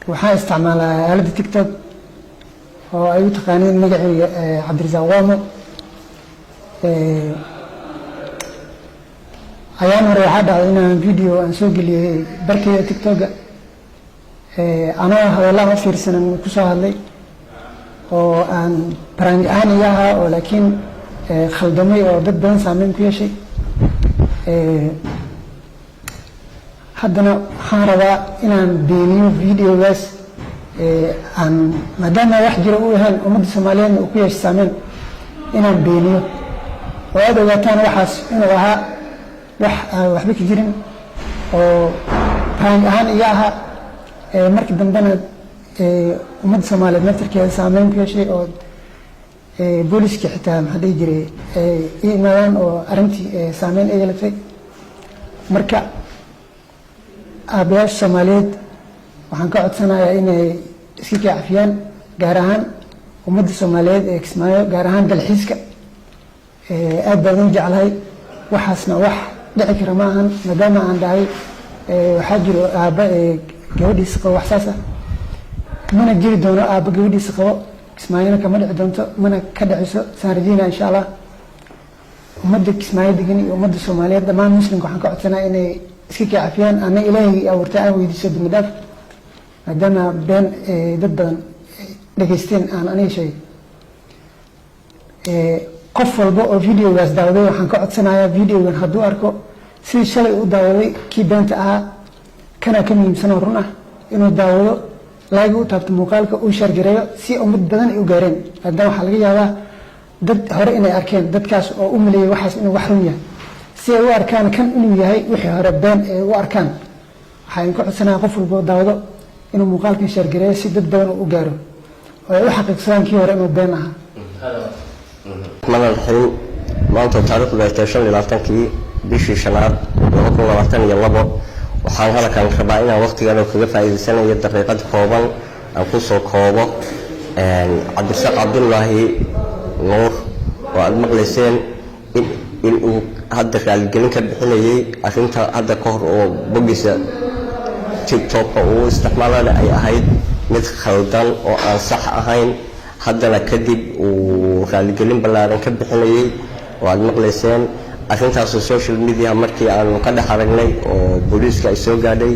waxaan isticmaalaa aaladda TikTok oo ay u taqaaneen magacayga Cabdirasaaq Waamo. ayaan hore waxaa dhacday inaan video aan soo geliyay barkayga TikTok anaa hadallaan u fiirsanan ku soo hadlay oo aan prank ahaan iga ahaa oo laakiin khaldamay oo dad badan saameyn ku yeeshay. haddana waxaan rabaa inaan beeniyo videogaas aan maadaama wax jira u yahaan ummadda Soomaaliyeedna uu ku yeeshay saameyn inaan beeniyo oo aad ogaataan waxaas inuu ahaa wax aan waxba ka jirin oo prank ahaan iga ahaa. markii dambena ummadda Soomaaliyeed naftarkeeda saameyn ku yeeshay oo booliska xitaa maxaa dhihi jiray iimaadaan oo arrintii saameyn ay yeelatay. marka aabayaasha Soomaaliyeed waxaan ka codsanayaa inay iska kacafiyaan gaar ahaan ummadda Soomaaliyeed ee Kismaayo gaar ahaan dalxiiska aad baan u jeclahay waxaasna wax dhici kara ma ahan maadaama aan dhahay waxaa jiro aabba gabadhiisa qabo wax saas ah mana jiri doono aabba gabadhiisa qabo Kismaayona kama dhici doonto mana ka dhiciso saan rajeynaa insha Allah. ummadda Kismaayo degan iyo ummadda Soomaaliyeed dhammaan muslimka waxaan ka codsanayaa inay iska kacafiyaan ana Ilaahay abuurtay aan weydiiso dimi dhaaf maadaama been dad badan dhageysteen aan aniga sheegay. qof walba oo videogaas daawaday waxaan ka codsanayaa videogan hadduu arko sidii shalay u daawaday kii beenta ahaa kana ka muhiimsan oo run ah inuu daawado laagi u taabto muuqaalka uu shaargareeyo si ummad badan ay u gaareen. maadaama waxaa laga yaabaa dad hore inay arkeen dadkaas oo u maleeyay waxaas inuu wax run yahay si ay u arkaan kan inuu yahay wixii hore been ay u arkaan. waxaan ka codsanayaa qof walba oo daawado inuu muuqaalkan shaargareeyo si dad badan u gaaro oo ay u xaqiiqsadaan kii hore inuu been ahaa. ماذا الحين ما أنت تعرف الإستشان اللي لفتنكي بيشي شنار وهو لفتن يلبو وحان هذا كان خبائنا وقت كانوا كيف هاي السنة يدرقات كوبان أو قصة كوبا عبد الساق عبد الله نور والمغلسين إن هذا الجنين كبحني عشان هذا كهر وبجس تيك توك واستعماله أي أحد مثل خلدان أو صح أهين haddana kadib uu raaligelin ballaaran ka bixinayay oo aad maqlayseen arrintaas social media markii aan ka dhex aragnay oo booliiska ay soo gaadhay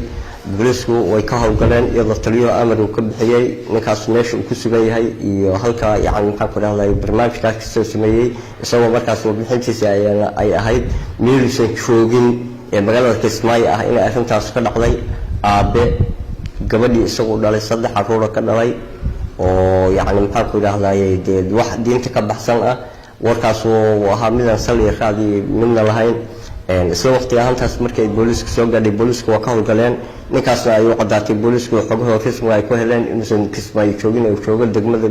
booliisku way ka howlgaleen iyadoo taliyo amar uu ka bixiyay ninkaas meesha uu ku sugan yahay iyo halka yacni maxaan ku dhahday barnaamijkaas ka soo sameeyay isagoo markaas warbixintiisa ay ahayd meeluusan joogin ee magaalada Kismaayo ah in arrintaas ka dhacday aabe gabadhii isagoo dhalay 3 carruur ka dhalay oo yacni maxaan ku idhaahdaayey dee wax diinta ka baxsan ah warkaas uu ahaa midaan sali raadii midna lahayn. isla waqti ahaantaas markay booliisku soo gaadhay booliisku waa ka howlgaleen ninkaasna ay u cadaatay booliisku xogahooda rasmi ay ku heleen inuusan Kismaayo joogin oo joogo degmada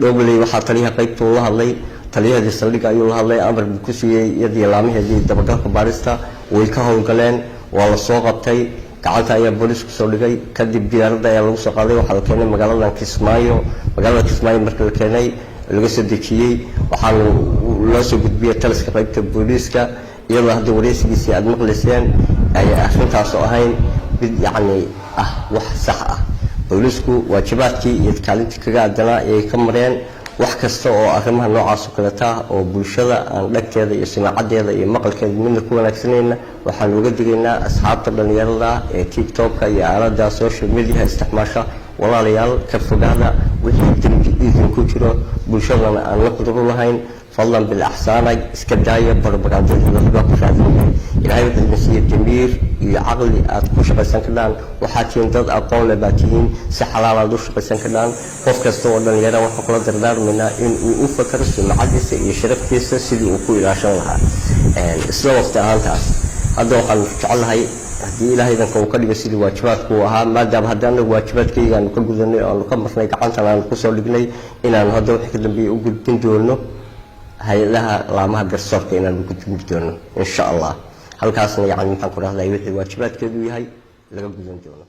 Dhobley waxaa taliyaha qaybta la hadlay taliyahii saldhigga ayuu la hadlay amar ku siiyay iyadii laamaheedii dabagalka baarista way ka howlgaleen waa la soo qabtay gacanta ayaa booliisku soo dhigay kadib diyaaradda ayaa lagu soo qaaday waxaa la keenay magaalada Kismaayo markii la keenay laga soo dejiyay waxaa loo soo gudbiyay taliska qaybta booliiska iyadoo hadda wareysigiisii aad maqlayseen ay arrintaas oo ahayn mid yacni wax sax ah. booliisku waajibaadkii iyo kaalintii kaga aadanaa ayay ka mareen wax kasta oo arrimaha noocaas oo kale ah oo bulshada aan dhagteeda iyo sumcadeeda iyo maqalkeeda midna ku wanaagsanayna waxaan uga digaynaa asxaabta dhalinyarada ee TikTok iyo aalada social media isticmaasha walaalayaal ka fogaada wixii idin ku jiro bulshadana aan la qudro lahayn fadlan bil ahsaan iska daaya propagandada la ku raadinay ilaahay wuxuu siiyay damiir iyo aqli aad ku shaqaysan karaan waxaa tiin dad aqoon leh baatiin si xalaal ah u shaqaysan karaan qof kasta oo dhalinyaro waxa kula dardaarmayna in uu u fakaro sumcadiisa iyo sharaftiisa sidii uu ku ilaashan lahaa. isla waqti ahaantaas hadda waxaan jecelahay haddii ilaahay uu ka dhigo sidii waajibaadku ahaa maadaama haddana waajibaadkayga aan ka gudanay oo ka marnay gacanta aan ku soo dhignay inaan hadda wixii ka dambeeyay u gudbin doono hay'adaha laamaha garsoorka inaan ugu gudbin doono insha Allah halkaasna yacni maxaan ku rahday wixii waajibaadkeedu yahay laga gudan doono.